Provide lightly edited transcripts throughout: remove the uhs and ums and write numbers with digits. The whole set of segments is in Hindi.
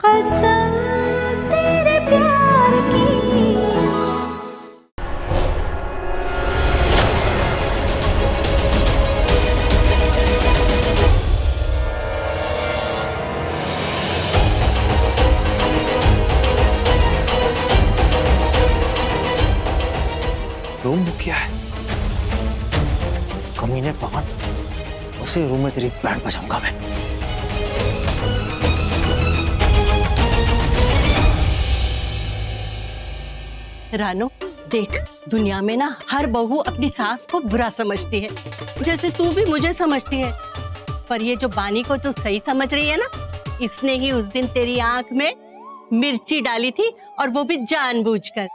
कसम तेरे प्यार की। रूम बुक किया है? कमीने पवन, उसी रूम में तेरी बैंड बजाऊंगा मैं। रानो, देख, दुनिया में ना हर बहू अपनी सास को बुरा समझती है, जैसे तू भी मुझे समझती है। पर ये जो बानी को तू सही समझ रही है ना, इसने ही उस दिन तेरी आंख में मिर्ची डाली थी, और वो भी जानबूझकर।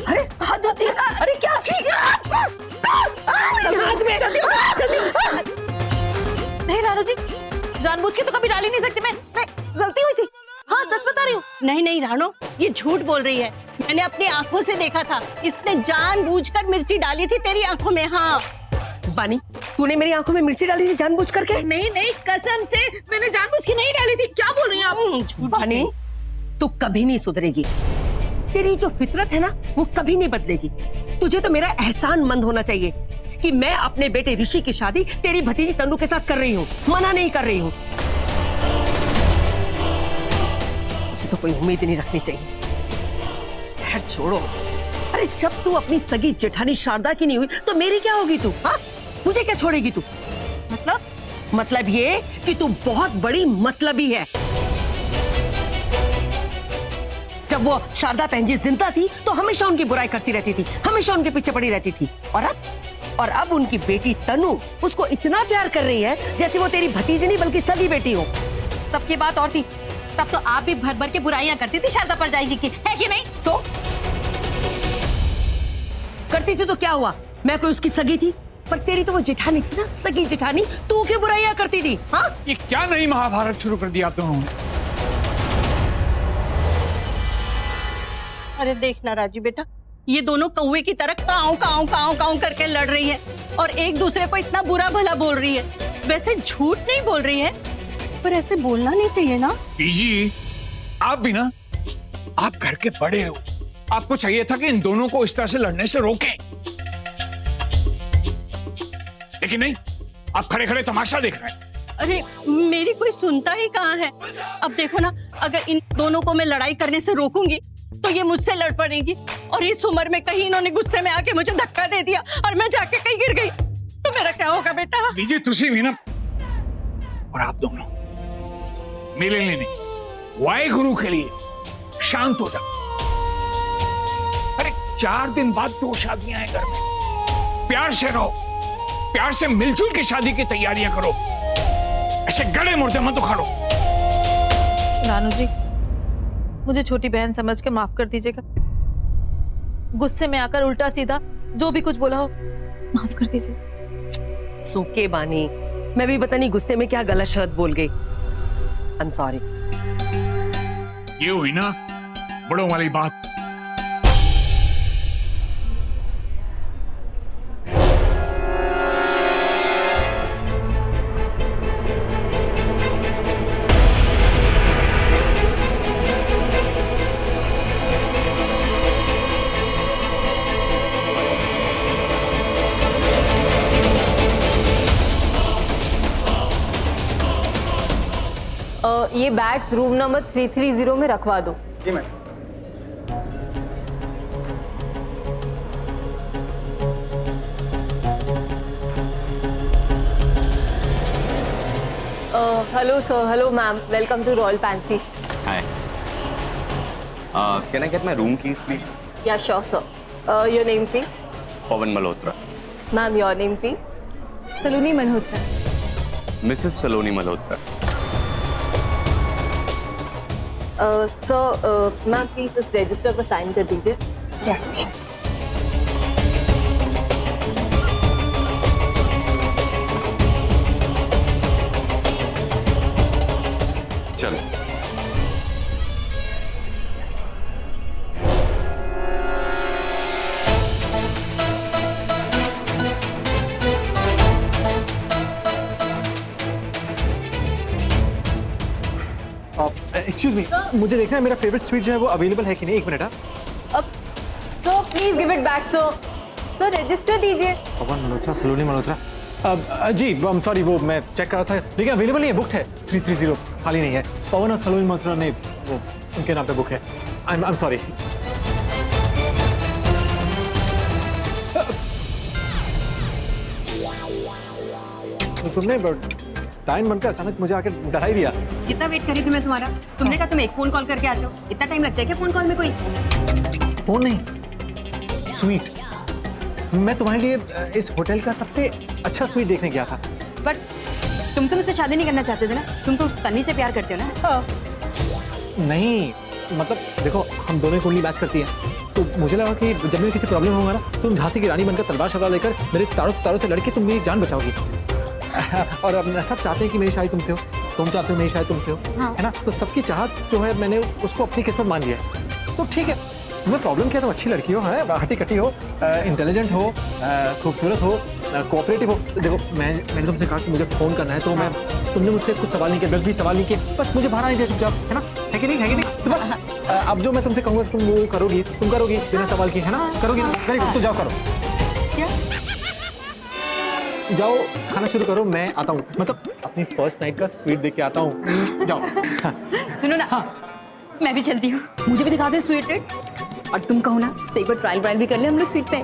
अरे हाथ होती है। अरे क्या नहीं रानू जी, जानबूझ के तो कभी डाल ही नहीं सकती। मैं गलती हुई थी। हाँ, सच बता रही हूँ। नहीं नहीं रानो, ये झूठ बोल रही है। मैंने अपनी आंखों से देखा था, इसने जानबूझकर मिर्ची डाली थी तेरी आंखों में। हाँ बानी, तूने मेरी आंखों में मिर्ची डाली थी जानबूझ करके? नहीं नहीं, कसम से मैंने जानबूझ के नहीं डाली थी। क्या बोल रही हैं आप? बानी, तू कभी नहीं सुधरेगी। तेरी जो फितरत है ना, वो कभी नहीं बदलेगी। तुझे तो मेरा एहसानमंद होना चाहिए कि मैं अपने बेटे ऋषि की शादी तेरी भतीजी तनु के साथ कर रही हूँ, मना नहीं कर रही हूँ। उसे तो कोई उम्मीद नहीं रखनी चाहिए। खैर छोड़ो। अरे जब तू अपनी सगी जेठानी शारदा की नहीं हुई तो मेरी क्या होगी तू? हाँ, मुझे क्या छोड़ेगी तू? मतलब ये कि तू बहुत बड़ी मतलबी है। जब वो शारदा बहन जी जिंदा थी तो हमेशा उनकी बुराई करती रहती थी, हमेशा उनके पीछे पड़ी रहती थी। और अब उनकी बेटी तनु उसको इतना प्यार कर रही है जैसे वो तेरी भतीजी नहीं बल्कि सगी बेटी हो। तब की बात और थी, तब तो आप भी भर भर के बुराइयां करती थी शारदा परजाई जी की, है कि नहीं? तो करती थी तो क्या हुआ? मैं कोई उसकी सगी थी? पर तेरी तो वो जेठानी थी ना, सगी जेठानी। तू क्यों बुराइयां करती थी? हाँ, ये क्या नई महाभारत शुरू कर दिया आप दोनों ने? अरे देखना राजू बेटा, ये दोनों कौवे की तरह काऊ काऊ काऊ काऊ करके लड़ रही है और एक दूसरे को इतना बुरा भला बोल रही है। वैसे झूठ नहीं बोल रही है, पर ऐसे बोलना नहीं चाहिए ना। बीजी, आप भी ना, आप घर के बड़े हो, आपको चाहिए था कि इन दोनों को इस तरह से लड़ने से रोकें। लेकिन नहीं, आप खड़े खड़े तमाशा देख रहे हैं। अरे मेरी कोई सुनता ही कहाँ है। अब देखो ना, अगर इन दोनों को मैं लड़ाई करने से रोकूंगी तो ये मुझसे लड़ पड़ेंगी, और इस उम्र में कहीं इन्होंने गुस्से में आके मुझे धक्का दे दिया और मैं जाके कहीं गिर गई तो मेरा क्या होगा बेटा? बीजी, तुसी भी ना, और आप दोनों मेरे लिए नहीं, वाहेगुरु के लिए शांत हो जाओ। अरे 4 दिन बाद 2 शादियां हैं घर में। प्यार से रहो, प्यार से मिलजुल के शादी की तैयारियां करो। ऐसे गले मुड़ते मत उखाड़ो। रानू जी, मुझे छोटी बहन समझ के माफ कर दीजिएगा। गुस्से में आकर उल्टा सीधा जो भी कुछ बोला हो, माफ कर दीजिए। सूखे बानी, मैं भी पता नहीं गुस्से में क्या गलत शब्द बोल गई। I am sorry. ये हुई ना बड़ों वाली बात। ये बैग्स रूम नंबर 330 में रखवा दो। जी ma'am. Hello sir, hello ma'am, welcome to Royal Fancy. Hi. Can I get my room keys, please? या sure sir. Your name please? Pavan Malhotra. Ma'am your name please? Saloni Malhotra. Mrs. Saloni Malhotra. Sir ma'am please इस रजिस्टर पर साइन कर दीजिए। चलो। एक्सक्यूज मी, मुझे देखना है मेरा फेवरेट स्वीट जो है वो अवेलेबल है कि नहीं। एक मिनट। अब so please give it back. So register दीजिए। पवन मल्होत्रा, सलोनी मल्होत्रा। जी आई एम सॉरी, वो मैं चेक कर रहा था लेकिन अवेलेबल नहीं है, बुकड है। 330 खाली नहीं है। पवन और सलोनी मल्होत्रा ने वो उनके नाम पे बुक है। I am sorry. तुमने टाइम बनकर अचानक मुझे आके डरा ही दिया। कितना वेट करी तुम्हें तुम्हारा? तुमने कहा तुम एक फोन कॉल करके आते हो। इतना टाइम लगता है क्या फोन कॉल में? कोई फोन नहीं, स्वीट। मैं तुम्हारे लिए इस होटल का सबसे अच्छा स्वीट देखने गया था। बट तुम तो मुझसे शादी नहीं करना चाहते थे ना? तुम तो उस तन्वी से प्यार करते हो ना? हाँ। नहीं मतलब देखो, हम दोनों कुंडली मैच करती है, तो मुझे लगा कि जब मैं किसी प्रॉब्लम होगा ना, तुम झांसी की रानी बनकर तलवार शलवार लेकर मेरे तारों से लड़के तुम मेरी जान बचाओगी। और सब चाहते हैं कि मेरी शादी तुमसे हो, तुम चाहते हो मेरी शादी तुमसे हो। हाँ। है ना? तो सबकी चाहत जो है मैंने उसको अपनी किस्मत मान लिया है। तो ठीक है, तुम्हें प्रॉब्लम क्या? तुम अच्छी लड़की हो, है हट्टी कट्टी हो, इंटेलिजेंट हो, खूबसूरत हो, कोऑपरेटिव हो। देखो मैंने तुमसे कहा कि मुझे फोन करना है, तो मैं तुमने मुझसे कुछ सवाल नहीं किए, 10-20 सवाल नहीं किए, बस मुझे बाहर आने दिया चुपचाप। है ना? है कि नहीं? है कि नहीं? तो बस अब जो मैं तुमसे कहूँगा तुम वो करोगी, तुम करोगी बिना सवाल की, है ना? करोगी ना? वेरी गुड, तो जाओ करो। क्या? जाओ खाना शुरू करो, मैं आता हूँ। मतलब अपनी फर्स्ट नाइट का स्वीट देख के आता हूँ। जाओ। सुनो ना, मैं भी चलती हूँ। मुझे भी दिखा दे स्वीट डेट। और तुम कहो ना तो एक बार ट्रायल भी कर ले हम लोग स्वीट पे।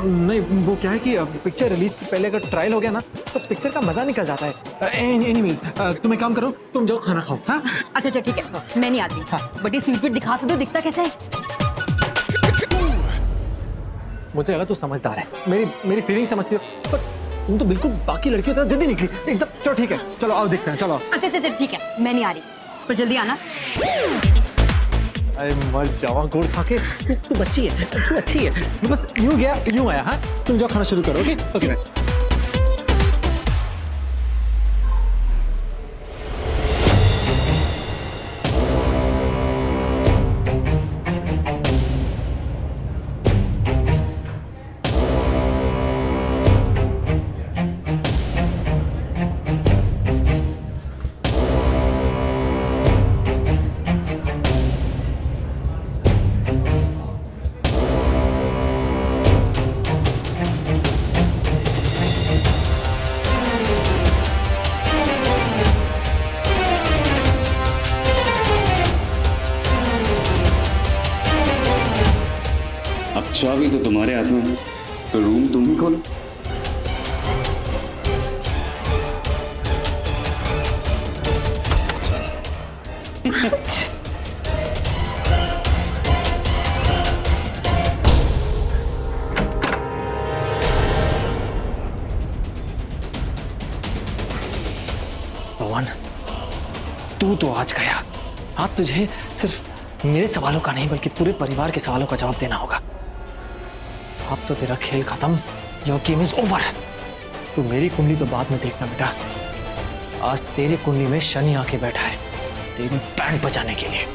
नहीं, वो क्या है कि पिक्चर रिलीज के पहले अगर ट्रायल हो गया ना, तो पिक्चर का मजा निकल जाता है। एनीवेज तुम एक काम करो, तुम जाओ खाना खाओ। हाँ अच्छा ठीक है, मैं नहीं आती। बट ये स्वीट दिखा तो दो, दिखता कैसा है? मुझे लगा तू समझदार है, मेरी फीलिंग समझती हो, पर तुम तो बिल्कुल बाकी लड़कियों तरह जिद्दी निकली एकदम। चलो ठीक है, चलो आओ देखते हैं, चलो। अच्छा ठीक है, मैं नहीं आ रही, पर जल्दी आना। अरे मर जावा गोड़ खा के। तू बच्ची है, तू अच्छी है, तू बस यूं गया यूं आया। हाँ तुम जाओ खाना शुरू करो। ओके चाबी तो तुम्हारे हाथ में है, तो रूम तुम ही खोलो। पवन, तू तो आज गया। हाँ तुझे सिर्फ मेरे सवालों का नहीं बल्कि पूरे परिवार के सवालों का जवाब देना होगा। अब तो तेरा खेल खत्म, योर गेम इज ओवर। तू मेरी कुंडली तो बाद में देखना बेटा, आज तेरी कुंडली में शनि आके बैठा है तेरी बैंड बजाने के लिए।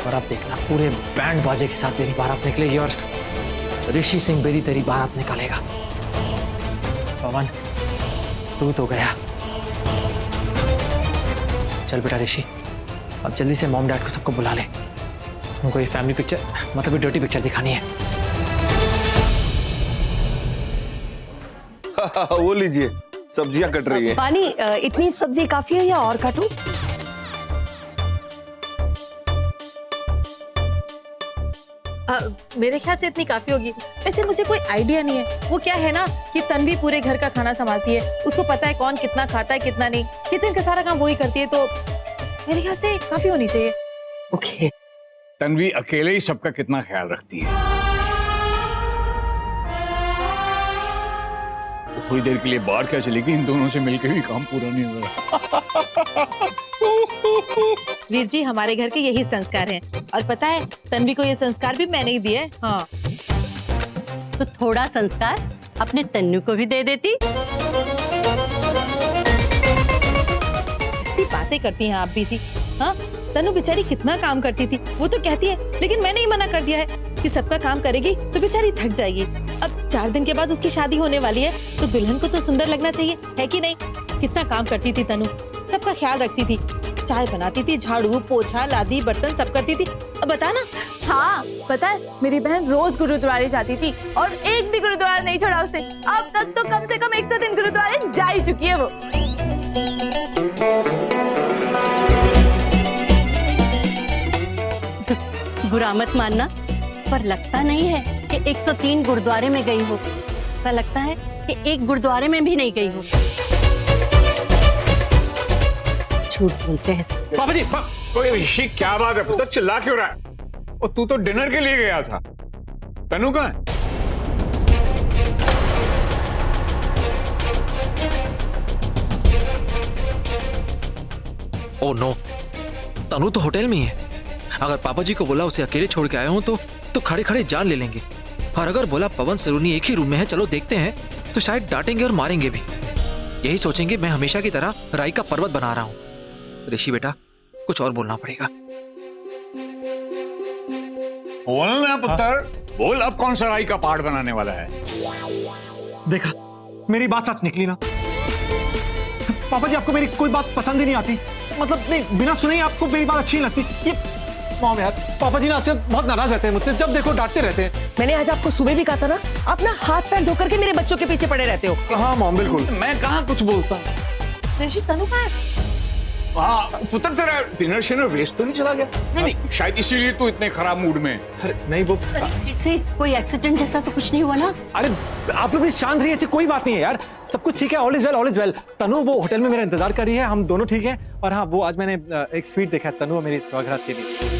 और अब देखना पूरे बैंड बाजे के साथ तेरी बारात निकलेगी और ऋषि सिंह बेदी तेरी बारात निकालेगा। पवन तू तो गया। चल बेटा ऋषि, अब जल्दी से मॉम डैड को सबको बुला ले, उनको ये फैमिली पिक्चर मतलब ये डर्टी पिक्चर दिखानी है। वो लीजिए, सब्जियां कट रही है। पानी, इतनी सब्जी काफी है या और काटूं? मेरे ख्याल से इतनी काफी होगी। वैसे मुझे कोई आइडिया नहीं है। वो क्या है ना कि तन्वी पूरे घर का खाना संभालती है, उसको पता है कौन कितना खाता है कितना नहीं, किचन का सारा काम वही करती है, तो मेरे ख्याल से काफी होनी चाहिए। ओके। तन्वी अकेले ही सबका कितना ख्याल रखती है। तो थोड़ी देर के लिए बाहर क्या चलेगी, इन दोनों से मिलकर भी काम पूरा नहीं हो रहा। वीर जी, हमारे घर के यही संस्कार हैं, और पता है तन्वी को ये संस्कार भी मैंने ही दिए। हाँ तो थोड़ा संस्कार अपने तन्नू को भी दे देती। ऐसी बातें करती हैं आप भी जी। हाँ, तन्नू बेचारी कितना काम करती थी, वो तो कहती है, लेकिन मैंने ही मना कर दिया है कि सबका काम करेगी तो बेचारी थक जाएगी। अब 4 दिन के बाद उसकी शादी होने वाली है, तो दुल्हन को तो सुंदर लगना चाहिए, है कि नहीं? कितना काम करती थी तन्नू, सबका ख्याल रखती थी। चाय बनाती थी, झाड़ू पोछा लादी बर्तन सब करती थी। अब बता ना। हाँ पता है, मेरी बहन रोज गुरुद्वारे जाती थी और एक भी गुरुद्वारा नहीं छोड़ा उसने। अब तक तो कम से कम 103 गुरुद्वारे जा ही चुकी है वो। बुरा मत मानना, पर लगता नहीं है कि 103 गुरुद्वारे में गई हो। ऐसा लगता है कि एक गुरुद्वारे में भी नहीं गई हो। झूठ बोलते हैं। पापा जी ओए ऋषि, क्या बात है पुत्र, चिल्ला क्यों रहा है? और तू तो डिनर के लिए गया था, तनु कहाँ है? ओह नो, तनु तो होटल में ही है। अगर पापा जी को बोला उसे अकेले छोड़ के आया हूं तो खड़े खड़े जान ले लेंगे। और अगर बोला पवन सलोनी एक ही रूम में है, चलो देखते हैं, तो शायद डांटेंगे और मारेंगे भी। यही सोचेंगे मैं हमेशा की तरह राई का पर्वत बना रहा हूं। ऋषि बेटा, कुछ और बोलना पड़ेगा। बोलना पुत्र, बोल। अब कौन सा राई का पहाड़ बनाने वाला है? देखा, मेरी बात सच निकली ना। पापा जी, आपको मेरी कोई बात पसंद ही नहीं आती। मतलब नहीं, बिना सुने ही आपको मेरी बात अच्छी नहीं लगती। ये मॉम यार, पापा जी ना आजकल बहुत नाराज रहते हैं मुझसे, जब देखो डांटते रहते हैं। मैंने आज आपको सुबह भी कहा था ना, आप ना हाथ पैर धोकर के मेरे बच्चों के पीछे पड़े रहते हो। हाँ मॉम, बिल्कुल। मैं कहाँ कुछ बोलता। ऋषि, तनु कहाँ है? हाँ पुत्र, तेरा डिनर शिनर वेस्ट तो नहीं चला गया? नहीं, शायद इसीलिए तू इतने खराब मूड में। अरे नहीं, वो से कोई एक्सीडेंट जैसा तो कुछ नहीं हुआ ना? अरे आप लोग भी शांत रहिए, ऐसी कोई बात नहीं है यार, सब कुछ ठीक है। All is well, all is well. Tanu वो होटल में मेरा इंतजार कर रही है, हम दोनों ठीक हैं। और हाँ, वो आज मैंने एक स्वीट देखा है तनु और मेरी स्वागत के लिए।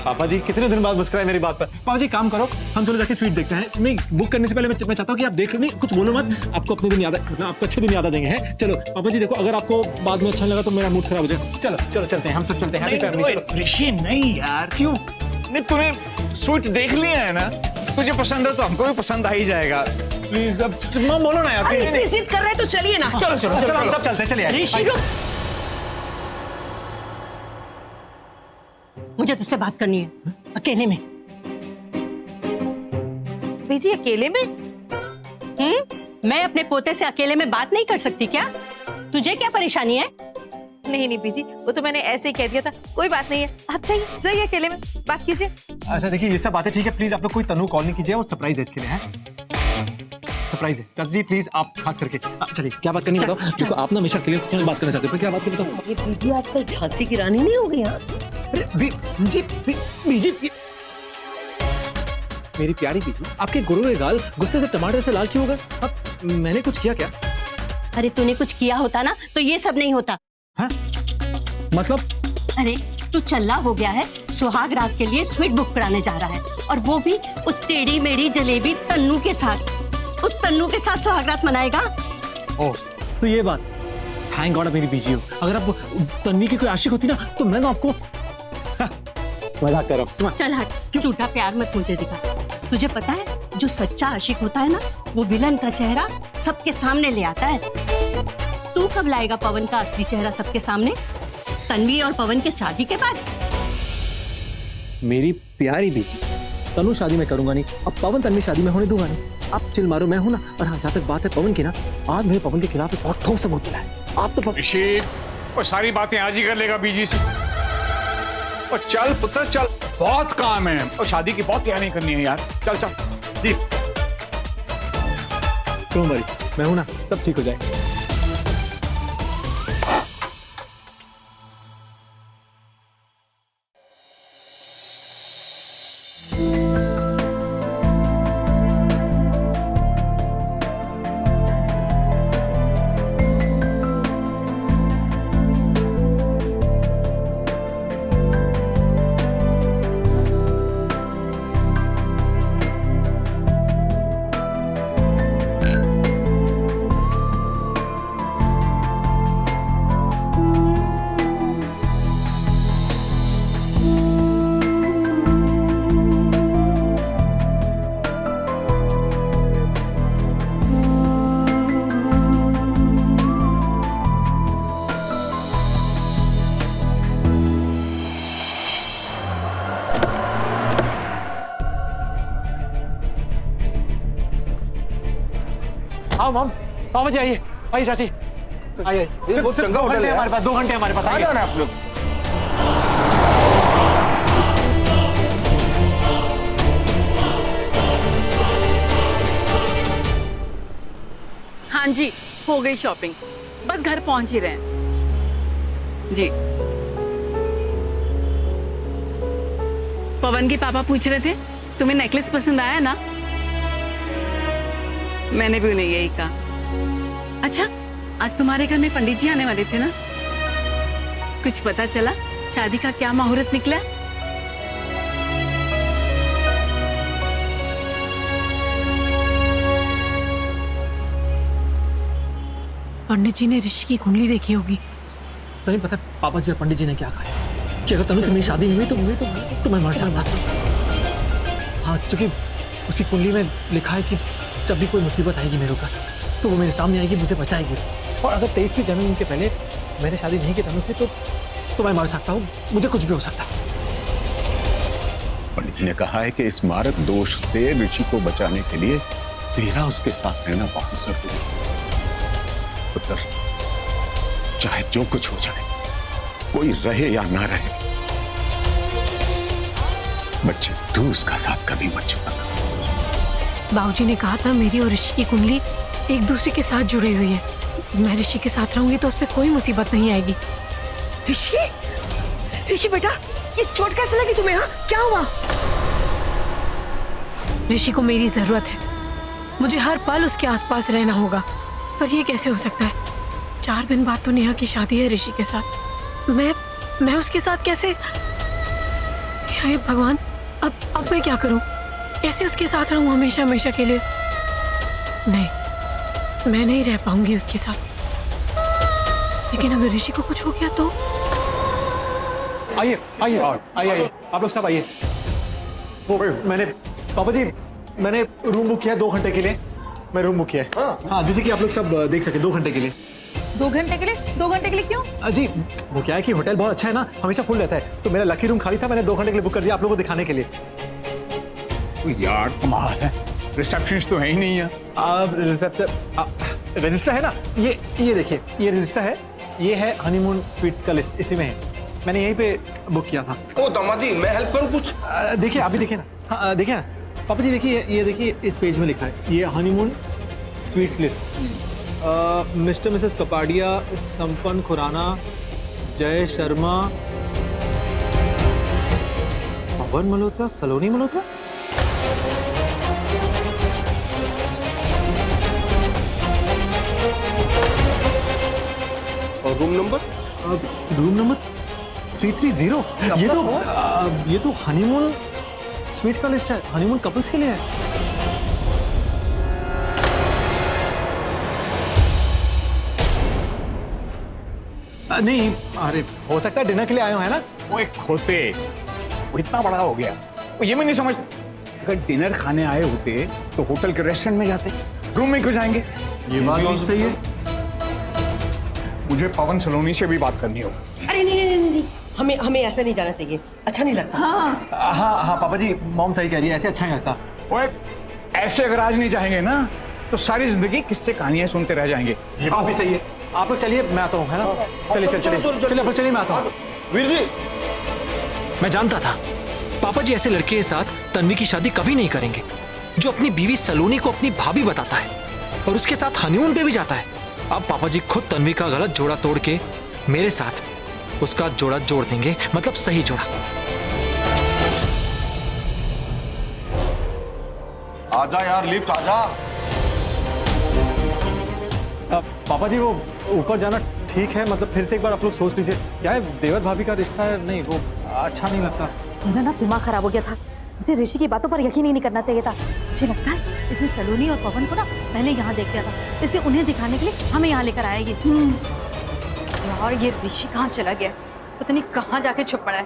पापा जी कितने दिन बाद मुस्कुराए मेरी बात पर। पापा जी काम करो, हम चलो जाके स्वीट देखते हैं। नहीं, बुक करने से पहले मैं चाहता हूँ कि आप देख लो। नहीं, कुछ बोलो मत, आपको अपने दिन याद, मतलब आपको अच्छे दिन याद आ जाएंगे। हैं चलो पापा जी, देखो अगर आपको बाद में अच्छा लगा तो मेरा मूड खराब हो जाए। चलो चलो चलते हैं, हम सब चलते हैं। Happy family. ऋषि नहीं यार, क्यों? नहीं, तूने स्वीट देख लिया है ना, तुझे पसंद है तो हमको भी पसंद आ ही जाएगा। प्लीज अब मॉम बोलो ना यार, अरे प्लीज। इतनी जिद कर रहे हैं तो चलिए ना। चलो चलो चलो हम सब चलते हैं, चलिए। ऋषि रुक, मुझे तुझसे बात करनी है अकेले में। बीजी अकेले में? मैं अपने पोते से अकेले में बात नहीं कर सकती क्या? तुझे क्या परेशानी है? नहीं नहीं बीजी, वो तो मैंने ऐसे ही कह दिया था, कोई बात नहीं है। आप जाइए जाइए, अकेले में बात कीजिए। अच्छा देखिए, ये सब बातें ठीक है, प्लीज आप लोग कोई तनु कॉल नहीं कीजिए, वो सरप्राइज है इसके लिए। है सरप्राइज है। चाचा जी प्लीज आप खास करके चलिए, क्या बात करनी है बताओ। देखो आप ना हमेशा अकेले किसी से बात करना चाहते हो, क्या बात करते हो? ये बीजी आजकल झांसी की रानी नहीं हो गई? हाँ, अरे बीजी, मेरी प्यारी बीजी, आपके गुरु के गाल गुस्से से टमाटर से लाल क्यों हो गए? अब मैंने कुछ किया क्या? अरे तूने कुछ किया होता ना तो ये सब नहीं होता। हाँ? मतलब? अरे तू चल्ला हो गया है, सुहाग रात के लिए स्वीट बुक कराने जा रहा है, और वो भी उस टेढ़ी मेढ़ी जलेबी तन्नू के साथ। उस तन्नू के साथ सुहाग रात मनाएगा? ओह, तो ये बात। थैंक गॉड आप मेरी बीजी हो। अगर आप तन्वी की कोई आशिक होती ना तो मैं ना आपको मजाक कर रहा हूं। चल हट, झूठा प्यार मत मुझे दिखा। तुझे पता है, जो सच्चा आशिक होता है ना, वो विलन का चेहरा सबके सामने ले आता है। तू कब लाएगा पवन का असली चेहरा सबके सामने? तन्वी और पवन के शादी के बाद? मेरी प्यारी बीजी, तनु शादी में करूंगा नहीं, अब पवन तन्वी शादी में होने दूंगा नहीं। आप चिल मारो, मैं हूं ना। और हाँ, जहां तक बात है पवन की ना, आज मेरे पवन के खिलाफ एक बहुत ठोस सबूत मिला है। आप तो ऋषि, वो सारी बातें आज ही कर लेगा बीजी से। और चल पुत्र चल, बहुत काम है और शादी की बहुत तैयारी करनी है यार। चल चल जी। क्यों भाई, मैं हूं ना, सब ठीक हो जाएगा। आओ मॉम, पापा जी आइए, आइए चाची, आइए। बहुत चंगा होटल है हमारे पास, 2 घंटे हमारे पास। कहाँ आइए। जाना है आप लोग? हाँ जी, हो गई शॉपिंग, बस घर पहुंच ही रहे हैं जी। पवन के पापा पूछ रहे थे तुम्हें नेकलेस पसंद आया ना? मैंने भी उन्हें यही कहा। अच्छा, आज तुम्हारे घर में पंडित जी आने वाले थे ना? कुछ पता चला शादी का क्या मुहूर्त निकला? पंडित जी ने ऋषि की कुंडली देखी होगी। तुम्हें पता है पापा जी और पंडित जी ने क्या कहा है कि अगर तनु से मेरी शादी नहीं हुई तो मैं मर सकता। हाँ, क्योंकि उसकी कुंडली में लिखा है कि जब भी कोई मुसीबत आएगी मेरे ऊपर तो वो मेरे सामने आएगी, मुझे बचाएगी। और अगर 23वीं जन्म के पहले मैंने शादी नहीं की तनु से तो मैं मर सकता हूँ, मुझे कुछ भी हो सकता है। पंडित ने कहा है कि इस मारक दोष से ऋषि को बचाने के लिए तेरा उसके साथ रहना बहुत जरूरी है। पुत्र, चाहे जो कुछ हो जाए, कोई रहे या ना रहे, बच्चे तू उसका साथ कभी मत छोड़ना। बाबूजी ने कहा था मेरी और ऋषि की कुंडली एक दूसरे के साथ जुड़ी हुई है। मैं ऋषि के साथ रहूंगी तो उस पर कोई मुसीबत नहीं आएगी। ऋषि, ऋषि बेटा, ये चोट कैसे लगी तुम्हें? हाँ, क्या हुआ? ऋषि को मेरी जरूरत है, मुझे हर पल उसके आसपास रहना होगा। पर ये कैसे हो सकता है? 4 दिन बाद तो नेहा की शादी है ऋषि के साथ। मैं उसके साथ कैसे? हे भगवान, अब मैं क्या करूं? कैसे उसके साथ रहूं हमेशा हमेशा के लिए? नहीं, मैं नहीं रह पाऊंगी उसके साथ। लेकिन अगर ऋषि को कुछ हो गया तो? आइए आइए आइए, आप लोग सब आइए। वो मैंने पापा जी, मैंने रूम बुक किया 2 घंटे के लिए। मैं रूम बुक किया है। हाँ, जैसे कि आप लोग सब देख सके 2 घंटे के लिए। 2 घंटे के लिए? 2 घंटे के लिए क्यों? जी, वो क्या है कि होटल बहुत अच्छा है ना, हमेशा फुल रहता है, तो मेरा लकी रूम खाली था, मैंने 2 घंटे के लिए बुक कर दिया आप लोगों को दिखाने के लिए। यार कमाल है, रिसेप्शनिस्ट तो है ही नहीं है। रजिस्टर है ना, ये देखिए, ये रजिस्टर है, ये है हनीमून स्वीट्स का लिस्ट, इसी में है। मैंने यहीं पे बुक किया था। ओ दामाजी, मैं हेल्प करूं कुछ? देखिए, आप भी देखिए ना। हाँ, देखिए ना पापा जी, देखिए ये देखिए, इस पेज में लिखा है ये honeymoon sweets list. Mister Mrs Kapadia, संपन्न खुराना, जय शर्मा, पवन मल्होत्रा, सलोनी मल्होत्रा। और रूम नंबर? Room number 330। ये तो हनीमून स्वीट का लिस्ट है, हनीमून कपल्स के लिए है। नहीं, अरे हो सकता है डिनर के लिए आए हो, है ना? वो एक होते, वो इतना बड़ा हो गया, वो ये मैं नहीं समझ। अगर डिनर खाने आए होते तो होटल के रेस्टोरेंट में जाते, रूम में क्यों जाएंगे? ये बात भी सही है। मुझे पवन सलोनी से भी बात करनी होगी। अरे नहीं, हमें ऐसे नहीं जाना चाहिए, अच्छा नहीं लगता। हाँ पापा जी, मॉम सही कह रही है, ऐसे अच्छा नहीं लगता। ओए, ऐसे अगर आज नहीं जाएंगे ना तो सारी जिंदगी किससे कहानियां सुनते रह जाएंगे। ये बात भी सही है। आप लोग चलिए, मैं आता हूँ, है ना? चलिए, मैं आता हूँ। वीर जी, मैं जानता था पापा जी ऐसे लड़के के साथ तन्वी की शादी कभी नहीं करेंगे, जो अपनी बीवी सलोनी को अपनी भाभी बताता है और उसके साथ हनीमून पे भी जाता है। अब पापा जी खुद तन्वी का गलत जोड़ा तोड़ के मेरे साथ उसका जोड़ा जोड़ देंगे, मतलब सही जोड़ा। आजा यार, लिफ्ट आजा। पापा जी, वो ऊपर जाना ठीक है, मतलब फिर से एक बार आप लोग सोच लीजिए। क्या है, देवर भाभी का रिश्ता है, नहीं वो अच्छा नहीं लगता। मेरा ना दिमाग खराब हो गया था, मुझे ऋषि की बातों पर यकीन ही नहीं करना चाहिए था। मुझे लगता है इसने सलोनी और पवन को ना पहले यहाँ देख लिया था, इसलिए उन्हें दिखाने के लिए हमें यहाँ लेकर आएगी। यार ये ऋषि कहाँ चला गया, पता नहीं कहाँ जाके छुप पड़ा है।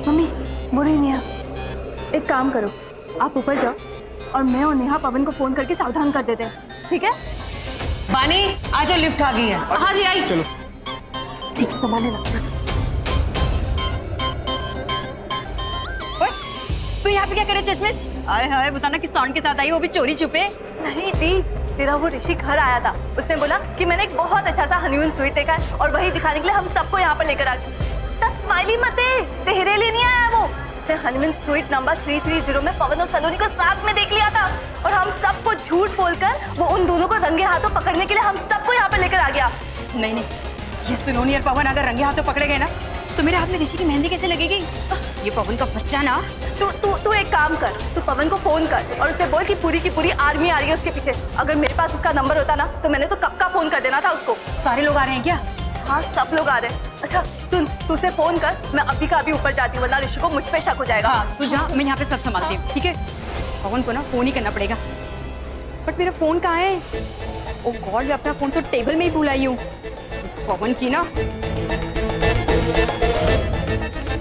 मम्मी, बुरी नेहा, एक काम करो, आप ऊपर जाओ और मैं और नेहा पवन को फोन करके सावधान कर देते हैं, ठीक है? बानी, आज लिफ्ट आ गई है। हाँ जी, आई। चलो ठीक, संभालने लगता। तू यहाँ पे क्या करे चश्मिश? आए हाय, बताना किस साउंड के साथ आई, वो भी चोरी छुपे। नहीं दी, तेरा वो ऋषि घर आया था, उसने बोला कि मैंने एक बहुत अच्छा सा हनीमून स्वीट देखा है और वही दिखाने के लिए हम सबको यहाँ पर लेकर आ गए। स्माइली मत दे, तेरे लिए नहीं आया वो। उसने हनीमून स्वीट नंबर 330 में पवन और सलोनी को साथ में देख लिया था और हम सबको झूठ बोलकर वो उन दोनों को रंगे हाथों पकड़ने के लिए हम सबको यहाँ पर लेकर आ गया। नहीं नहीं, ये सलोनी और पवन अगर रंगे हाथों पकड़े गए ना तो मेरे हाथ में ऋषि की मेहंदी कैसे लगेगी? ये पवन का बच्चा ना। तू एक काम कर, तू पवन को फोन कर और उससे बोल कि पूरी की पूरी आर्मी आ रही है उसके पीछे। अगर मेरे पास उसका नंबर होता ना तो मैंने तो कब का फोन कर देना था उसको। सारे लोग आ रहे हैं क्या? हाँ, सब लोग आ रहे हैं। अच्छा सुन, तू उसे फोन कर, मैं अभी का अभी ऊपर जाती हूँ वरना ऋषि को मुझ पे शक हो जाएगा। हाँ, तू जा, मैं यहाँ पे सब संभालती हूँ, ठीक है? इस पवन को ना फोन ही करना पड़ेगा। बट मेरा फोन कहाँ है? ओ गॉड, मैं अपना फोन तो टेबल में ही भूल आई हूँ। इस पवन की ना,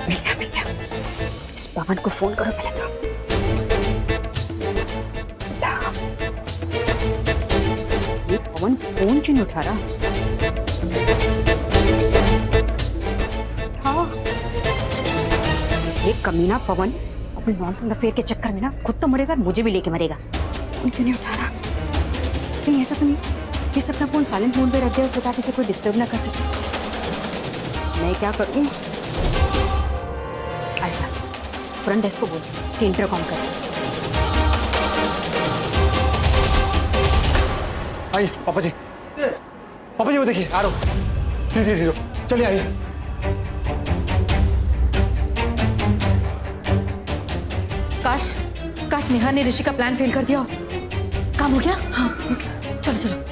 मिल गया। इस पवन को फोन करो पहले तो। ये पवन फोन क्यों नहीं उठा रहा? था ये कमीना पवन अपने नॉनसेंस अफेयर के चक्कर में ना खुद तो मरेगा, मुझे भी लेके मरेगा। फोन क्यों नहीं उठा रहा? कहीं ऐसा तो नहीं ये अपना फोन साइलेंट मोड पे रख दिया ताकि इसे कोई डिस्टर्ब ना कर सके? मैं क्या करूं? फ्रंट डेस्क को बोल कि इंटरकॉम कर। आइए पापा जी, वो देखिए आ रहा हूँ 330, चलिए आइए। काश नेहा ने ऋषि का प्लान फेल कर दिया हो। काम हो गया? हाँ, ओके, चलो।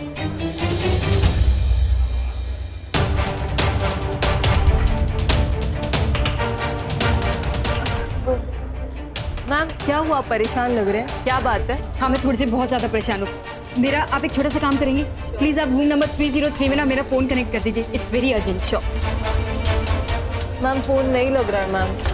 मैम क्या हुआ, परेशान लग रहे हैं, क्या बात है? हाँ, मैं थोड़ी सी बहुत ज्यादा परेशान हूँ। मेरा आप एक छोटा सा काम करेंगे प्लीज? आप रूम नंबर 303 में ना मेरा फोन कनेक्ट कर दीजिए, it's very urgent. Sure ma'am, phone नहीं लग रहा है मैम।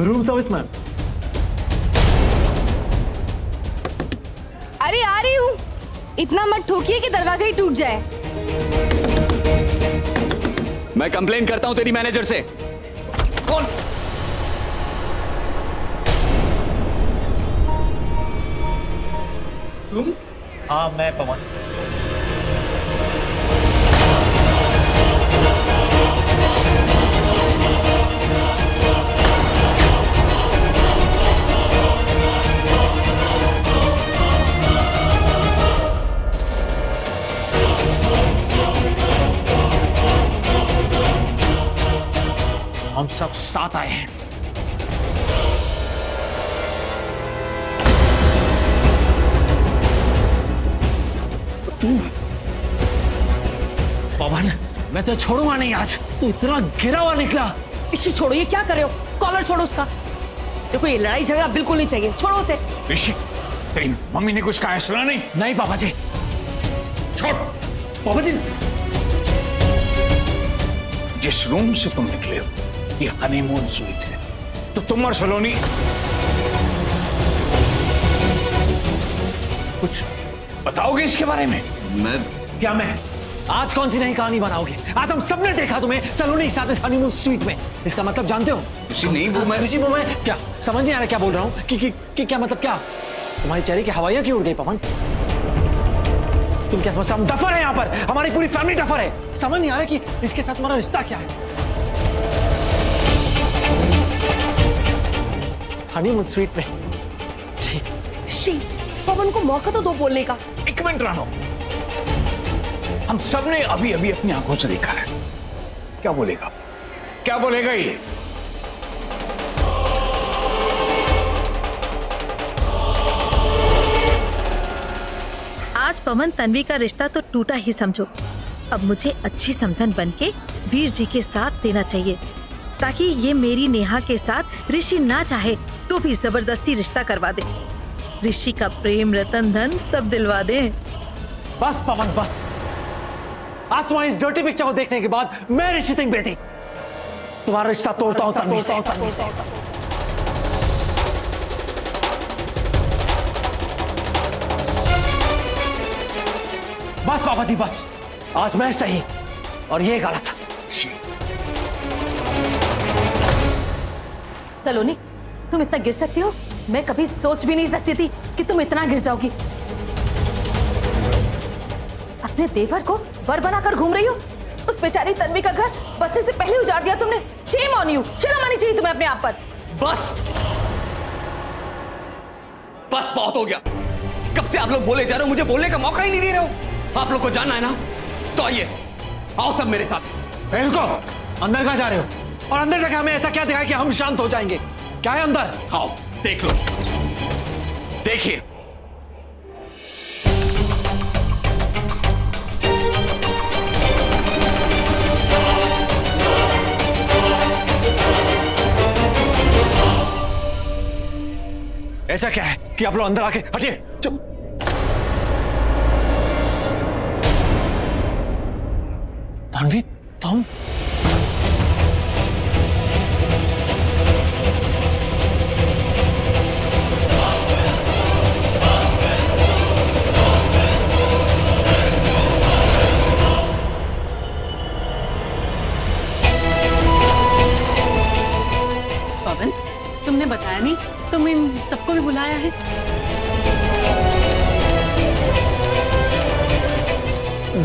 Room service ma'am. अरे आ रही हूँ, इतना मत ठोकिए कि दरवाजा ही टूट जाए। मैं कंप्लेन करता हूं तेरी मैनेजर से। कौन? तुम? हाँ, मैं पवन। हम सब साथ आए हैं। पवन, मैं तो छोड़ूंगा नहीं आज। तू इतना गिरा हुआ निकला। ऋषि छोड़ो, ये क्या कर रहे हो? कॉलर छोड़ो उसका। देखो ये लड़ाई झगड़ा बिल्कुल नहीं चाहिए, छोड़ो उसे। ऋषि, तेरी मम्मी ने कुछ कहा है, सुना नहीं? नहीं पापा जी। छोड़। पापा जी, जिस रूम से तुम निकले हो ये हनीमून स्वीट है, तो तुम और सलोनी कुछ बताओगे इसके बारे में? मैं आज कौन सी नई कहानी बनाओगे? आज हम सबने देखा तुम्हें सलोनी के साथ हनीमून स्वीट में। इसका मतलब जानते हो? नहीं वो मैं क्या समझ नहीं आ रहा क्या बोल रहा हूँ? कि क्या मतलब? क्या तुम्हारे चेहरे की हवाइयां क्यों उड़ गई पवन? तुम क्या समझते हो हम डफर है यहाँ पर? हमारी पूरी फैमिली डफर है। समझ नहीं आ रहा कि इसके साथ हमारा रिश्ता क्या है। हनीमून स्वीट में शी, पवन को मौका तो दो बोलने का। एक मिनट रानो, हम सबने अभी अभी अपनी आंखों से देखा है। क्या बोलेगा? क्या बोलेगा ये? आज पवन तन्वी का रिश्ता तो टूटा ही समझो। अब मुझे अच्छी समधन बनके वीर जी के साथ देना चाहिए ताकि ये मेरी नेहा के साथ ऋषि ना चाहे तो भी जबरदस्ती रिश्ता करवा दे। ऋषि का प्रेम रतन धन सब दिलवा दे। बस पवन बस। आज तुम्हारी इस डर्टी पिक्चर को देखने के बाद मैं ऋषि सिंह बेदी तुम्हारा रिश्ता तोड़ता हूं तन्वी से। बस पापा जी बस, आज मैं सही और ये गलत। सलोनी, तुम इतना गिर सकती हो? मैं कभी सोच भी नहीं सकती थी कि तुम इतना गिर जाओगी। अपने देवर को वर बनाकर घूम रही हो। उस बेचारी तन्वी का घर बसने से पहले उजाड़ दिया तुमने। शेम ऑन यू, शर्म आनी चाहिए तुम्हें अपने आप पर। बस बस बहुत हो गया। कब से आप लोग बोले जा रहे हो, मुझे बोलने का मौका ही नहीं दे रहे हो। आप लोग को जानना है ना, तो आइए, आओ सब मेरे साथ। रुको, अंदर कहाँ जा रहे हो? और अंदर जाके हमें ऐसा क्या दिखाया कि हम शांत हो जाएंगे? क्या है अंदर? आओ देख लो, देखिए। ऐसा क्या है कि आप लोग अंदर आके हटिए, चुप। तन्वी, तुम पवन, तुमने बताया नहीं, तुम इन सबको भी बुलाया है?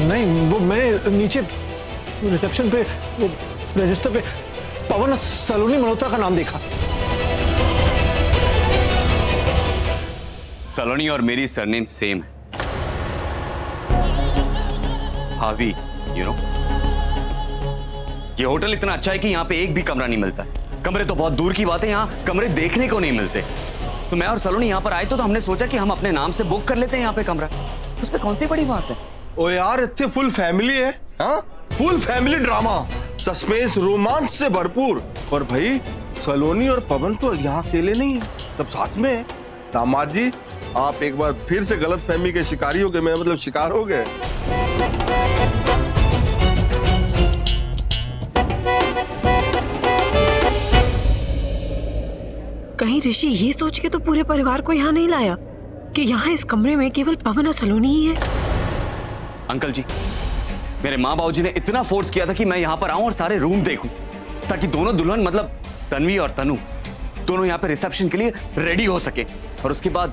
नहीं, वो मैं नीचे रिसेप्शन पे वो रजिस्टर पे पवन और सलोनी मल्होत्रा का नाम देखा। सलोनी और मेरी सरनेम सेम है, हावी, यू नो। ये होटल इतना अच्छा है कि यहाँ पे एक भी कमरा नहीं मिलता। कमरे तो बहुत दूर की बात है, यहाँ कमरे देखने को नहीं मिलते। तो मैं और सलोनी यहाँ पर आए तो हमने सोचा कि हम अपने नाम से बुक कर लेते हैं यहाँ पे कमरा। उसमें कौन सी बड़ी बात है? ओ यार, इतने फुल फैमिली है, हाँ? Full family drama, suspense, romance से भरपूर। और भाई सलोनी और पवन तो यहाँ अकेले नहीं है, सब साथ में है। दामाद जी, आप एक बार फिर से गलत फहमी के शिकारी हो गए, मैं मतलब शिकार हो गए। कहीं ऋषि ये सोच के तो पूरे परिवार को यहाँ नहीं लाया कि यहाँ इस कमरे में केवल पवन और सलोनी ही है? अंकल जी, मेरे माँ बाबूजी ने इतना फोर्स किया था कि मैं यहाँ पर आऊं और सारे रूम देखूं, ताकि दोनों दुल्हन मतलब तन्वी और तनु दोनों यहाँ पे रिसेप्शन के लिए रेडी हो सके। और उसके बाद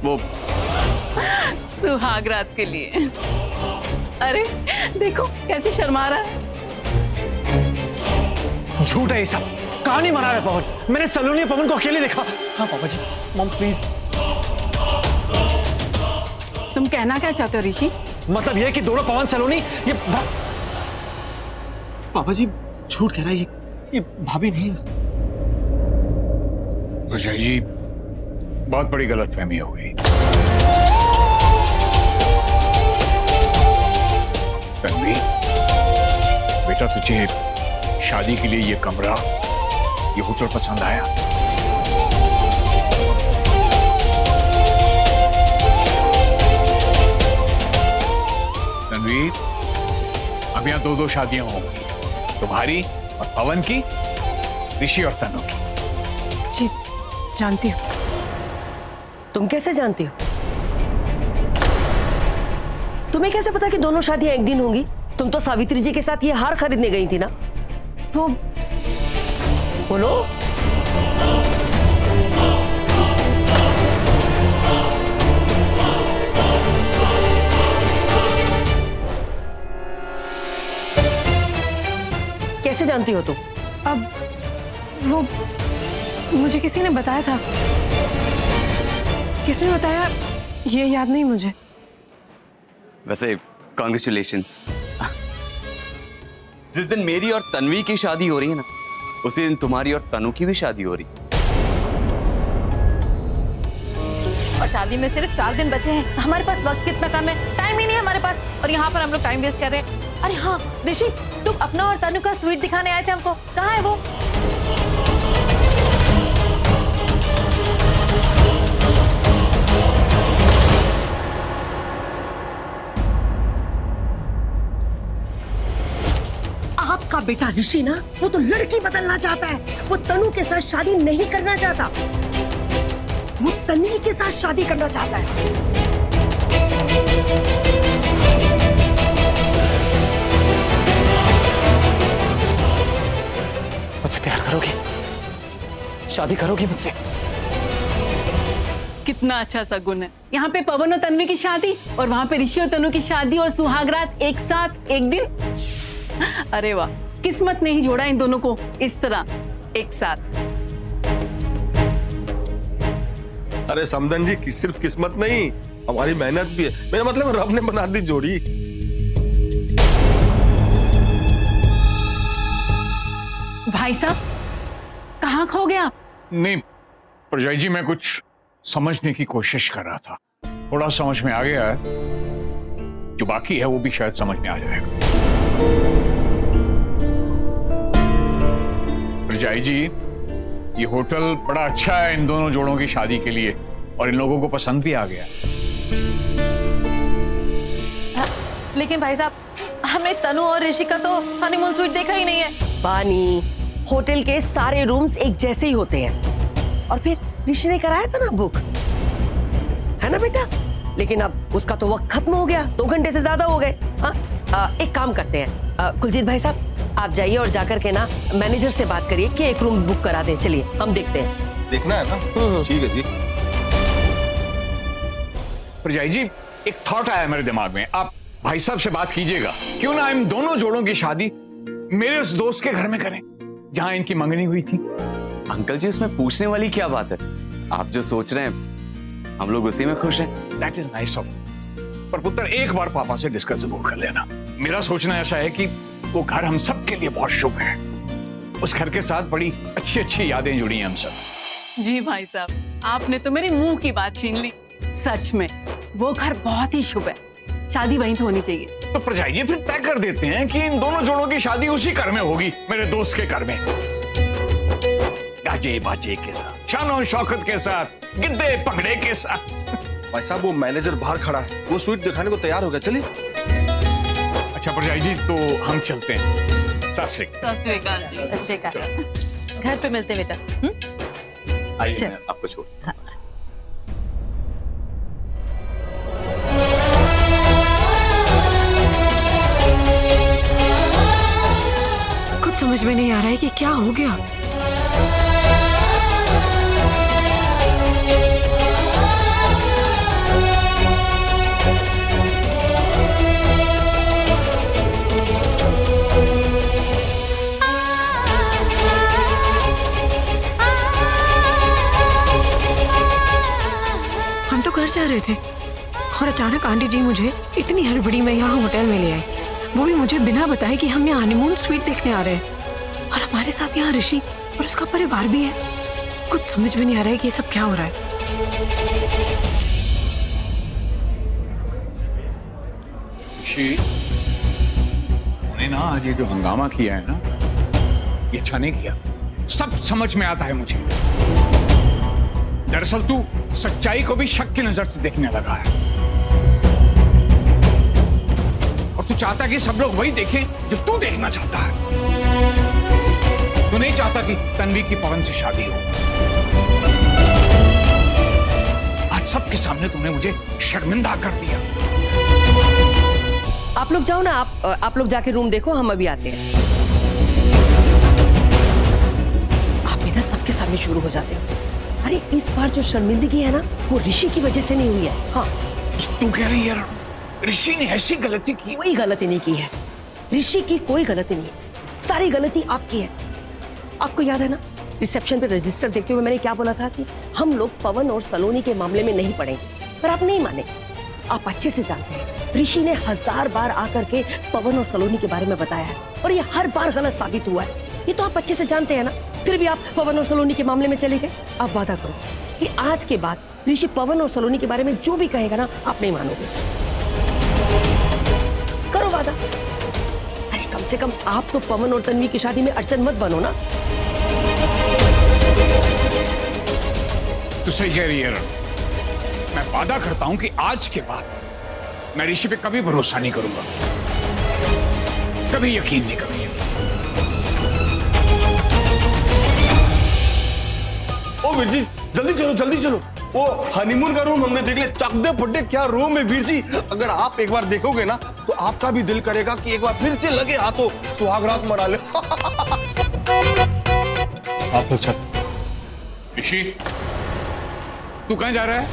वो सुहाग रात के लिए। अरे देखो कैसे शर्मा रहा है। झूठ है ये सब, कहानी बना रहे पवन। मैंने सलोनी और पवन को अकेले देखा। हाँ पापा जी, मॉम प्लीज। तुम कहना क्या चाहते हो ऋषि? मतलब ये कि दोनों पवन सलोनी ये पापा जी झूठ कह रहा है, ये भाभी नहीं है। विजय जी, बहुत बड़ी गलतफहमी हो गई। तन्वी, बेटा तुझे शादी के लिए ये कमरा, ये होटल पसंद आया? तन्वी, अब यहाँ दो शादियां होंगी, तुम्हारी और पवन की, ऋषि और तनु की। जी जानती हूँ। तुम कैसे जानती हो? तुम्हें कैसे पता कि दोनों शादियां एक दिन होंगी? तुम तो सावित्री जी के साथ ये हार खरीदने गई थी ना? वो बोलो। कैसे जानती हो तुम? अब वो मुझे किसी ने बताया था। किसने बताया ये याद नहीं मुझे। वैसे कॉन्ग्रेचुलेशंस। जिस दिन मेरी और तन्वी की शादी हो रही है ना, उसी दिन तुम्हारी और तनु की भी शादी हो रही। और शादी में सिर्फ 4 दिन बचे हैं। हमारे पास वक्त कितना कम है, टाइम ही नहीं है हमारे पास, और यहाँ पर हम लोग टाइम वेस्ट कर रहे हैं। अरे हाँ ऋषि, तुम अपना और तनु का स्वीट दिखाने आए थे हमको, कहाँ है वो? आपका बेटा ऋषि ना, वो तो लड़की बदलना चाहता है। वो तनु के साथ शादी नहीं करना चाहता, वो तन्वी के साथ शादी करना चाहता है। मुझसे प्यार करोगी? शादी करोगी मुझसे? कितना अच्छा सा गुण है। यहाँ पे पवन और तन्वी की शादी और वहां पे ऋषि और तनु की शादी और सुहागरात एक साथ एक दिन। अरे वाह, किस्मत ने ही जोड़ा इन दोनों को इस तरह एक साथ। अरे समदन जी, सिर्फ किस्मत नहीं, हमारी मेहनत भी है। मेरा मतलब रब ने बना दी जोड़ी। भाई साहब, कहाँ खो गया आप? नहीं प्रजाई जी, मैं कुछ समझने की कोशिश कर रहा था। थोड़ा समझ में आ गया है, जो बाकी है वो भी शायद समझ में आ जाएगा। प्रजाई जी, ये होटल बड़ा अच्छा है इन दोनों जोड़ों की शादी के लिए और इन लोगों को पसंद भी आ गया। लेकिन भाई साहब, हमने तनु और ऋषि का तो हनीमून स्वीट देखा ही नहीं है। पानी, होटल के सारे रूम्स एक जैसे ही होते हैं। और फिर ऋषि ने कराया था ना बुक, है ना बेटा? लेकिन अब उसका तो वक्त खत्म हो गया, 2 घंटे से ज्यादा हो गए। हाँ, एक काम करते हैं, कुलजीत भाई साहब, आप जाइए और जाकर के ना मैनेजर से बात करिए कि एक रूम बुक करा दें। चलिए हम देखते हैं। देखना है ना? ठीक है जी। प्रजाई जी, एक थॉट आया मेरे दिमाग में, आप भाई साहब से बात कीजिएगा, क्यों ना इन दोनों जोड़ों की शादी मेरे उस दोस्त के घर में करें जहां इनकी मंगनी हुई थी। अंकल जी, उसमें पूछने वाली क्या बात है? आप जो सोच रहे हैं हम लोग उसी में खुश हैं। दैट इज नाइस ऑफ, पर पुत्र एक बार पापा से डिस्कस जरूर कर लेना। मेरा सोचना ऐसा है कि वो घर हम सब के लिए बहुत शुभ है। उस घर के साथ बड़ी अच्छी अच्छी यादें जुड़ी हैं हम सब। जी भाई साहब, आपने तो मेरे मुंह की बात छीन ली। सच में वो घर बहुत ही शुभ है, शादी वहीं पे होनी चाहिए। तो प्रजाइए फिर तय कर देते हैं कि इन दोनों जोड़ों की शादी उसी घर में होगी, मेरे दोस्त के घर में, गाजे बाजे के साथ, शानो शौकत के साथ, गिद्दे पगड़े के साथ। भाई साहब, वो मैनेजर बाहर खड़ा है, वो स्वीट दिखाने को तैयार हो गया। चलिए। अच्छा प्रजाई जी, तो हम चलते हैं। सत श्री अकाल। घर पे मिलते बेटा। आइए, मैं आपको छोड़। कुछ समझ में नहीं आ रहा है कि क्या हो गया। हम तो घर जा रहे थे और अचानक आंटी जी मुझे इतनी हड़बड़ी में यहाँ होटल में ले आए, वो भी मुझे बिना बताए कि हम यहाँ हनीमून स्वीट देखने आ रहे हैं और हमारे साथ यहाँ ऋषि और उसका परिवार भी है। कुछ समझ में नहीं आ रहा है कि ये सब क्या हो रहा है। ऋषि, उन्हें ना आज ये जो हंगामा किया है ना, ये अच्छा नहीं किया। सब समझ में आता है मुझे। दरअसल तू सच्चाई को भी शक की नजर से देखने लगा है और तू चाहता कि सब लोग वही देखें जो तू देखना चाहता है। तू नहीं चाहता कि तन्वी की पवन से शादी हो। आज सबके सामने तूने मुझे शर्मिंदा कर दिया। आप लोग जाओ ना, आप लोग जाके रूम देखो, हम अभी आते हैं। आप भी ना सबके सामने शुरू हो जाते हो। अरे इस बार जो शर्मिंदगी है ना, वो ऋषि की वजह से नहीं हुई है। हाँ, तू कह रही है ऋषि ने ऐसी गलती की? कोई गलती नहीं की है, ऋषि की कोई गलती नहीं है, सारी गलती आपकी है। आपको याद है ना, रिसेप्शन पे रजिस्टर देखते हुए मैंने क्या बोला था कि हम लोग पवन और सलोनी के मामले में नहीं पड़ेंगे, पर आप नहीं माने। आप अच्छे से जानते हैं, ऋषि ने 1000 बार आकर के पवन और सलोनी के बारे में बताया है और ये हर बार गलत साबित हुआ है। ये तो आप अच्छे से जानते हैं ना, फिर भी आप पवन और सलोनी के मामले में चले गए। आप वादा करो कि आज के बाद ऋषि पवन और सलोनी के बारे में जो भी कहेगा ना, आप नहीं मानोगे। करो वादा। अरे कम से कम आप तो पवन और तन्वी की शादी में अड़चन मत बनो ना। तू सही कह रही है। मैं वादा करता हूं कि आज के बाद मैं ऋषि पे कभी भरोसा नहीं करूंगा, कभी यकीन नहीं करूंगा। ओ वीर जी, जल्दी चलो जल्दी चलो। वो हनीमून का रूम हमने देख लिया, चकदे फड्डे क्या रूम है वीर जी। अगर आप एक बार देखोगे ना तो आपका भी दिल करेगा कि एक बार फिर से लगे हाथों सुहागरात मना ले। आप लोग चल। ऋषि, तू कहाँ जा रहा है?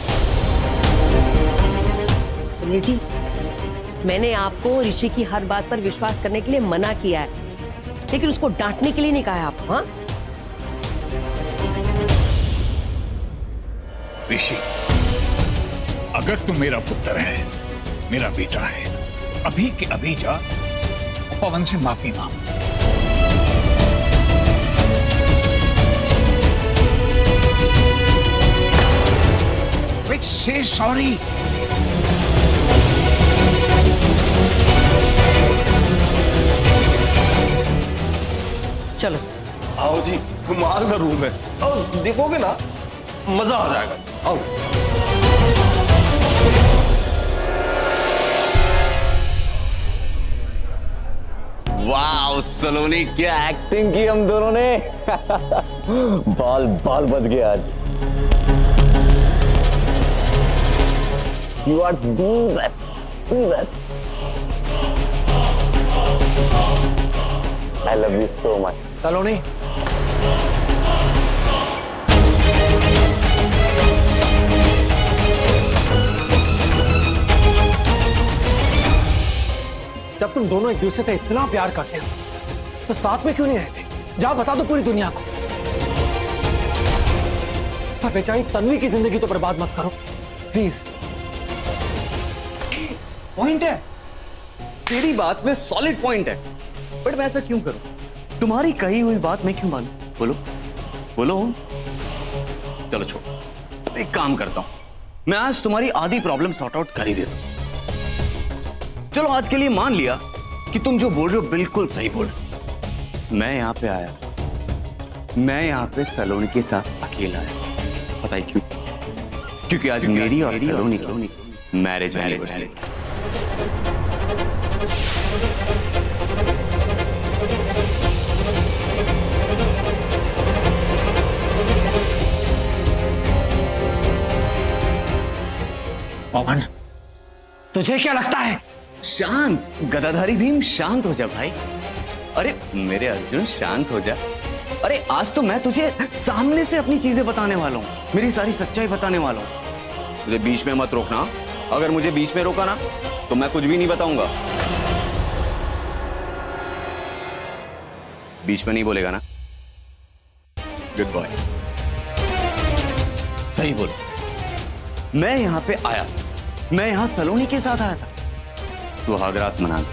सुनील जी, मैंने आपको ऋषि की हर बात पर विश्वास करने के लिए मना किया है, लेकिन उसको डांटने के लिए नहीं कहा है आपको। हाँ ऋषि, अगर तू मेरा पुत्र है, मेरा बेटा है, अभी के अभी जा पवन से माफी मांग। Say sorry. चलो आओ जी, कमाल का रूम है, और देखोगे ना मजा आ जाएगा। आओ। वाह सलोनी, क्या एक्टिंग की हम दोनों ने। बाल बाल बच गए आज। You are the best, the best. I love you so much. सलोनी, जब तुम दोनों एक दूसरे से इतना प्यार करते हो तो साथ में क्यों नहीं रहते? जाओ बता दो पूरी दुनिया को। पर बेचारी तन्वी की जिंदगी तो बर्बाद मत करो प्लीज। पॉइंट है, तेरी बात में सॉलिड पॉइंट है, बट मैं ऐसा क्यों करूं? तुम्हारी कही हुई बात मैं क्यों मानूं? बोलो बोलो। चलो छोड़ो, एक काम करता हूं, मैं आज तुम्हारी आधी प्रॉब्लम सॉर्ट आउट कर ही देता हूं। चलो आज के लिए मान लिया कि तुम जो बोल रहे हो बिल्कुल सही बोल रहे हो। मैं यहां पे आया, मैं यहां पे सलोनी के साथ अकेला आया। पता है क्यों? क्योंकि आज मेरी और सलोनी की मैरिज एनिवर्सरी। पवन, तुझे क्या लगता है? शांत, गदाधारी भीम, शांत हो जा भाई। अरे मेरे अर्जुन, शांत हो जा। अरे आज तो मैं तुझे सामने से अपनी चीजें बताने वाला हूँ, मेरी सारी सच्चाई बताने वाला हूँ। मुझे बीच में मत रोकना, अगर मुझे बीच में रोका ना तो मैं कुछ भी नहीं बताऊंगा। बीच में नहीं बोलेगा ना? Good boy. सही बोलो, मैं यहां पे आया, मैं यहां सलोनी के साथ आया था सुहागरात मनाने।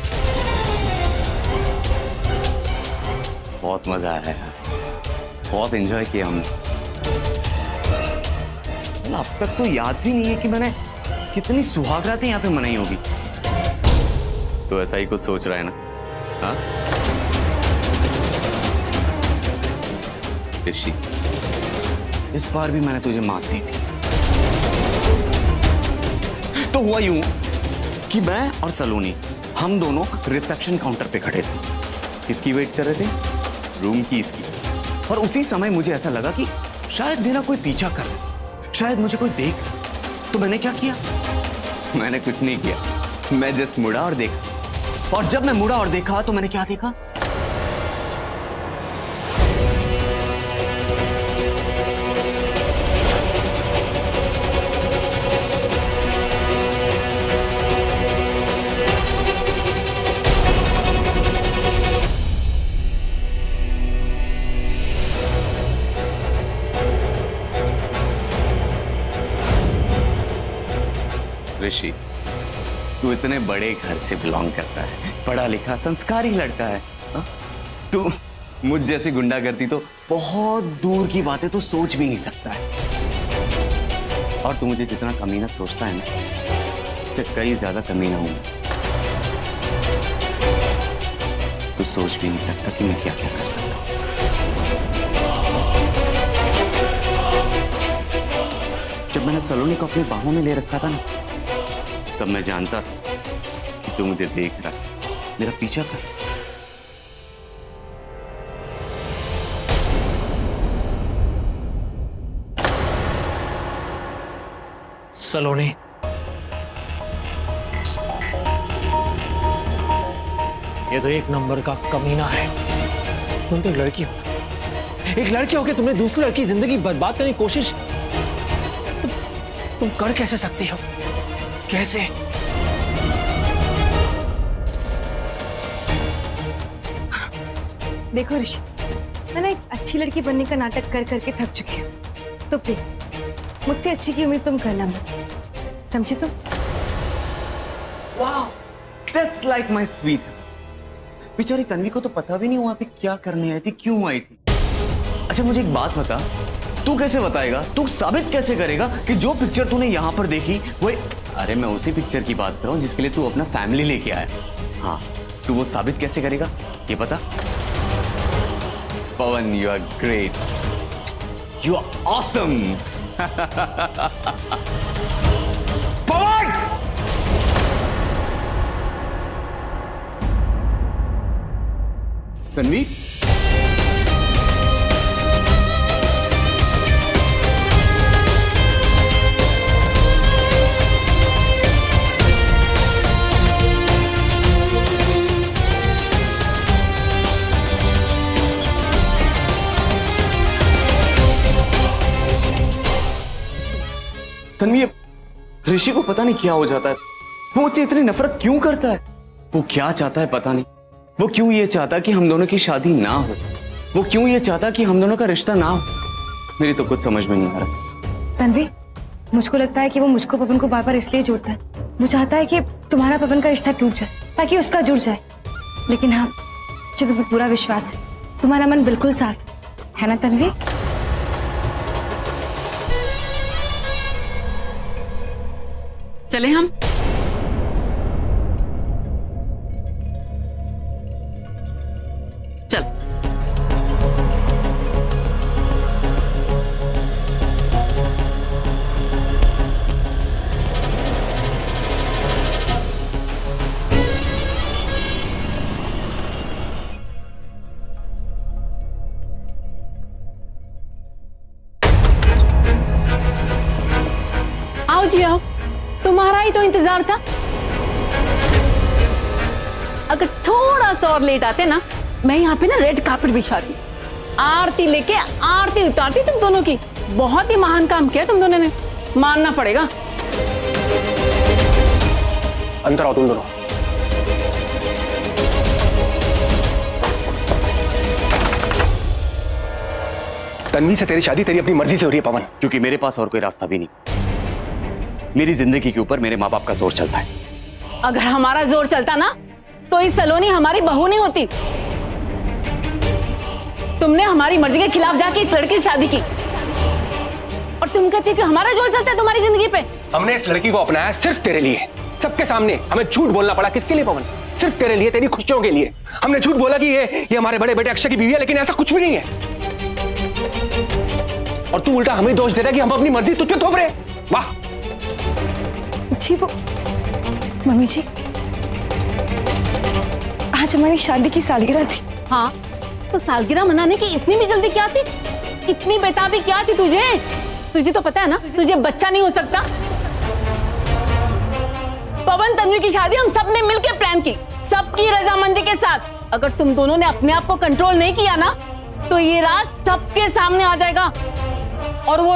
बहुत मजा आया यार, बहुत एंजॉय किया हमने। अब तक तो याद भी नहीं है कि मैंने कितनी सुहागरातें यहाँ पे मनाई होगी। तो ऐसा ही कुछ सोच रहा है ना? हाँ ऋषि, इस बार भी मैंने तुझे मात दी थी। तो हुआ यूं कि मैं और सलोनी हम दोनों रिसेप्शन काउंटर पे खड़े थे। किसकी वेट कर रहे थे? रूम की, इसकी। और उसी समय मुझे ऐसा लगा कि शायद मेरा कोई पीछा कर रहा है, शायद मुझे कोई देख। तो मैंने क्या किया? मैंने कुछ नहीं किया, मैं जस्ट मुड़ा और देखा। और जब मैं मुड़ा और देखा तो मैंने क्या देखा? ऋषि, तू इतने बड़े घर से बिलोंग करता है, पढ़ा लिखा संस्कारी लड़का है। तू मुझ जैसी गुंडागर्दी तो बहुत दूर की बातें तो सोच भी नहीं सकता है। और तू मुझे जितना कमीना सोचता है ना, उससे कई ज्यादा कमीना हूं। तू सोच भी नहीं सकता कि मैं क्या क्या कर सकता हूं। जब मैंने सलोनी को अपनी बाहों में ले रखा था ना, तब मैं जानता था कि तू मुझे देख रहा है, मेरा पीछा कर। सलोनी, ये तो एक नंबर का कमीना है। तुम तो एक लड़की हो, एक लड़की होकर तुमने दूसरी लड़की की जिंदगी बर्बाद करने की कोशिश तुम कर कैसे सकती हो? कैसे? देखो ऋषि, मैं ना एक अच्छी लड़की बनने का नाटक कर करके थक चुकी हूँ, तो प्लीज मुझसे अच्छी की उम्मीद तुम करना मत, समझे तुम? वाह, दैट्स लाइक माय स्वीट। बेचारी तन्वी को तो पता भी नहीं वहां पे क्या करने आई थी, क्यों आई थी। अच्छा मुझे एक बात बता, तू कैसे बताएगा, तू साबित कैसे करेगा कि जो पिक्चर तूने यहाँ पर देखी वो, अरे मैं उसी पिक्चर की बात कर रहा हूँ जिसके लिए तू अपना फैमिली लेके आया। हाँ, तू वो साबित कैसे करेगा ये पता? Pavan, you are great, you are awesome. Pavan! Tanvi, Tanvi, Rishi को पता नहीं क्या हो जाता है, वो मुझसे इतनी नफरत क्यों करता है? वो क्या चाहता है पता नहीं। वो क्यों ये चाहता कि हम दोनों की शादी ना हो? वो क्यों ये चाहता कि हम दोनों का रिश्ता ना हो? मेरी तो कुछ समझ में नहीं आ रहा। तन्वी, मुझको लगता है कि वो मुझको पवन को बार बार इसलिए जोड़ता है, वो चाहता है कि तुम्हारा पवन का रिश्ता टूट जाए ताकि उसका जुड़ जाए। लेकिन हाँ, मुझे तुम्हें पूरा विश्वास है, तुम्हारा मन बिल्कुल साफ है ना तन्वी? चले हम? चल। आओ जी आओ, तुम्हारा ही तो इंतजार था। अगर थोड़ा सा और लेट आते ना, मैं यहाँ पे ना रेड कार्पेट बिछाती, आरती लेके आरती उतारती तुम दोनों की। बहुत ही महान काम किया तुम दोनों ने, मानना पड़ेगा। अंदर आओ तुम दोनों। तन्वी से तेरी शादी तेरी अपनी मर्जी से हो रही है पवन, क्योंकि मेरे पास और कोई रास्ता भी नहीं। मेरी जिंदगी के ऊपर मेरे माँ बाप का जोर चलता है। अगर हमारा जोर चलता ना, तो इस सलोनी हमारी बहू नहीं होती। तुमने हमारी मर्जी के खिलाफ जाके इस लड़की से शादी की, और तुम कहते हो कि हमारा जोर चलता है तुम्हारी जिंदगी पे। हमने इस लड़की को अपनाया सिर्फ तेरे लिए, सबके सामने हमें झूठ बोलना पड़ा। किसके लिए पवन? सिर्फ तेरे लिए, तेरी खुशियों के लिए। हमने झूठ बोला कि ये हमारे बड़े बेटे अक्षय की बीवी है, लेकिन ऐसा कुछ भी नहीं है। और तू उल्टा हमें दोष दे रहा है कि हम अपनी मर्जी तुझ पे थोप रहे हैं। वाह जी, वो मम्मी जी, आज हमारी शादी की सालगिरह थी। हाँ, तो सालगिरह मनाने की इतनी भी जल्दी क्या थी? इतनी बेताबी क्या थी तुझे? तुझे तो पता है ना, तुझे बच्चा नहीं हो सकता। पवन तन्वी की शादी हम सब ने मिलकर प्लान की, सबकी रजामंदी के साथ। अगर तुम दोनों ने अपने आप को कंट्रोल नहीं किया ना, तो ये राज सबके सामने आ जाएगा, और वो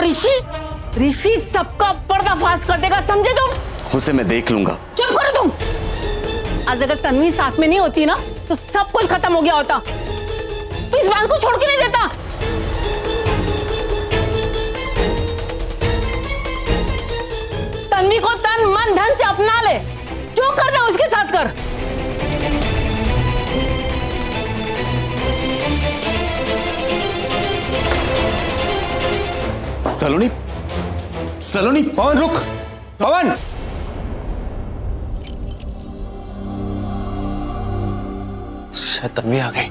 ऋषि सबका पर्दाफाश कर देगा, समझे तुम? उसे मैं देख लूंगा। चुप करो तुम। आज अगर तन्वी साथ में नहीं होती ना, तो सब कुछ खत्म हो गया होता। तू इस बात को छोड़ के नहीं देता। तन्वी को तन मन धन से अपना ले, जो करना है उसके साथ कर। सलोनी, सलोनी, पवन रुक। पवन, शायद तन्वी आ गई।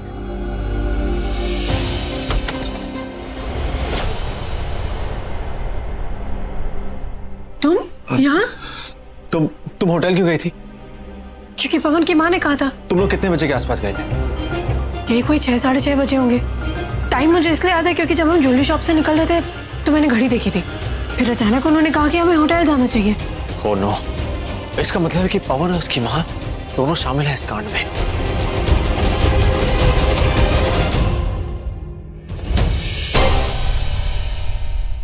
तुम यहाँ? तुम होटल क्यों गई थी? क्योंकि पवन की माँ ने कहा था। तुम लोग कितने बजे के आसपास गए थे? यही कोई 6 साढ़े 6 बजे होंगे। टाइम मुझे इसलिए याद है क्योंकि जब हम ज्वेलरी शॉप से निकल रहे थे तो मैंने घड़ी देखी थी। फिर अचानक उन्होंने कहा कि हमें होटल जाना चाहिए। हो नो, इसका मतलब है कि पवन और उसकी माँ दोनों शामिल हैं इस कांड में।